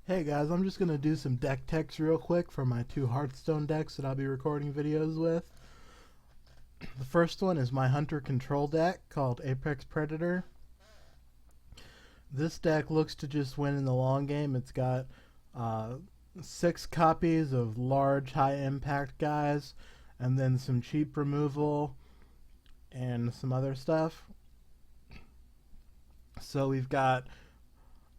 Hey guys, I'm just going to do some deck techs real quick for my two Hearthstone decks that I'll be recording videos with. The first one is my Hunter Control deck called Apex Predator. This deck looks to just win in the long game. It's got 6 copies of large high impact guys and then some cheap removal and some other stuff. So we've got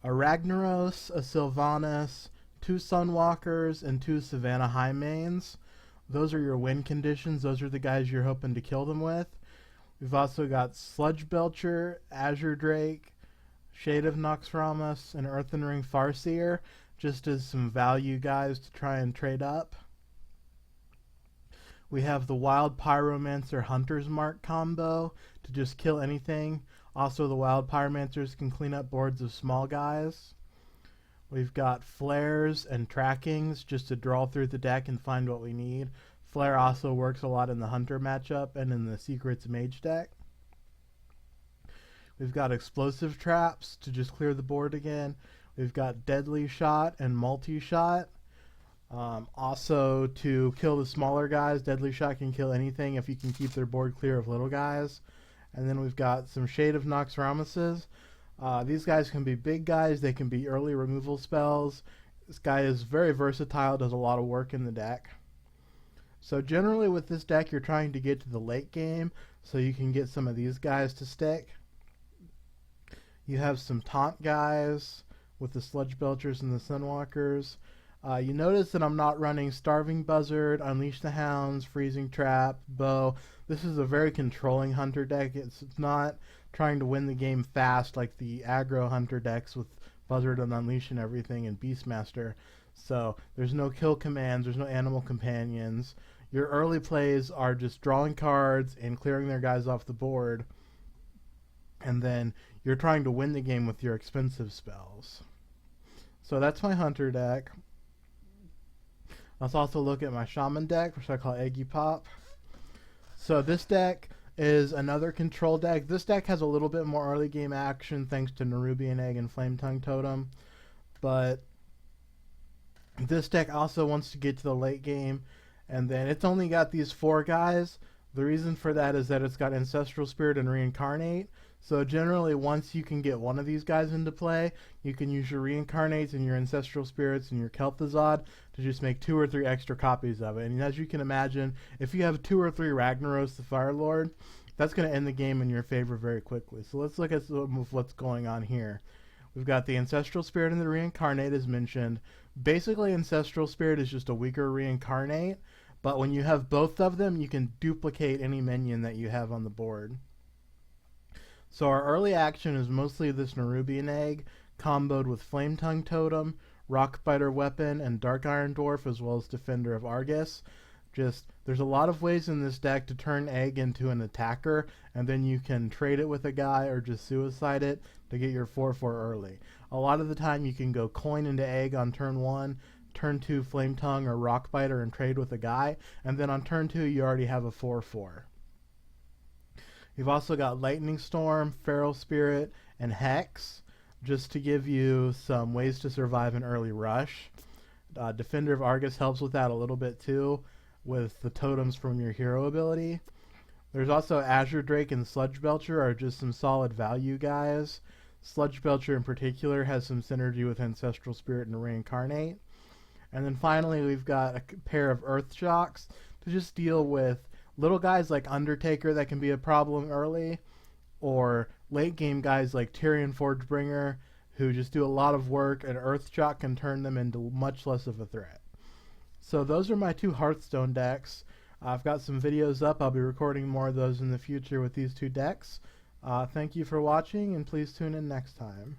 a Ragnaros, a Sylvanas, 2 Sunwalkers, and 2 Savannah Highmanes. Those are your win conditions. Those are the guys you're hoping to kill them with. We've also got Sludge Belcher, Azure Drake, Shade of Noxramas, and Earthen Ring Farseer, just as some value guys to try and trade up. We have the Wild Pyromancer Hunter's Mark combo to just kill anything. Also, the Wild Pyromancers can clean up boards of small guys. We've got Flares and Trackings just to draw through the deck and find what we need. Flare also works a lot in the Hunter matchup and in the Secrets Mage deck. We've got Explosive Traps to just clear the board again. We've got Deadly Shot and Multi-Shot. Also, to kill the smaller guys, Deadly Shot can kill anything if you can keep their board clear of little guys. And then we've got some Shade of Noxramases. These guys can be big guys. They can be early removal spells. This guy is very versatile, does a lot of work in the deck. So generally with this deck, you're trying to get to the late game so you can get some of these guys to stick. You have some taunt guys with the Sludge Belchers and the Sunwalkers. You notice that I'm not running Starving Buzzard, Unleash the Hounds, Freezing Trap, Bow. This is a very controlling Hunter deck. It's not trying to win the game fast like the aggro Hunter decks with Buzzard and Unleash and everything and Beastmaster. So there's no kill commands, there's no animal companions. Your early plays are just drawing cards and clearing their guys off the board. And then you're trying to win the game with your expensive spells. So that's my Hunter deck. Let's also look at my Shaman deck, which I call Eggy Pop. So this deck is another control deck. This deck has a little bit more early game action thanks to Nerubian Egg and Flame Tongue Totem. But this deck also wants to get to the late game. And then it's only got these 4 guys. The reason for that is that it's got Ancestral Spirit and Reincarnate. So generally, once you can get one of these guys into play, you can use your Reincarnates and your Ancestral Spirits and your Kel'Thuzad to just make 2 or 3 extra copies of it. And as you can imagine, if you have 2 or 3 Ragnaros the Fire Lord, that's going to end the game in your favor very quickly. So let's look at some of what's going on here. We've got the Ancestral Spirit and the Reincarnate as mentioned. Basically, Ancestral Spirit is just a weaker Reincarnate, but when you have both of them, you can duplicate any minion that you have on the board. So our early action is mostly this Nerubian Egg, comboed with Flame Tongue Totem, Rockbiter Weapon, and Dark Iron Dwarf, as well as Defender of Argus. There's a lot of ways in this deck to turn Egg into an attacker, and then you can trade it with a guy or just suicide it to get your 4/4 early. A lot of the time you can go coin into Egg on turn 1, turn 2 Flame Tongue or Rockbiter and trade with a guy, and then on turn 2 you already have a 4/4. You've also got Lightning Storm, Feral Spirit, and Hex, just to give you some ways to survive an early rush. Defender of Argus helps with that a little bit too, with the totems from your hero ability. There's also Azure Drake and Sludge Belcher are just some solid value guys. Sludge Belcher in particular has some synergy with Ancestral Spirit and Reincarnate. And then finally we've got a pair of Earth Shocks to just deal with little guys like Undertaker that can be a problem early, or late game guys like Tyrion Forgebringer who just do a lot of work, and Earthshock can turn them into much less of a threat. So those are my 2 Hearthstone decks. I've got some videos up. I'll be recording more of those in the future with these 2 decks. Thank you for watching, and please tune in next time.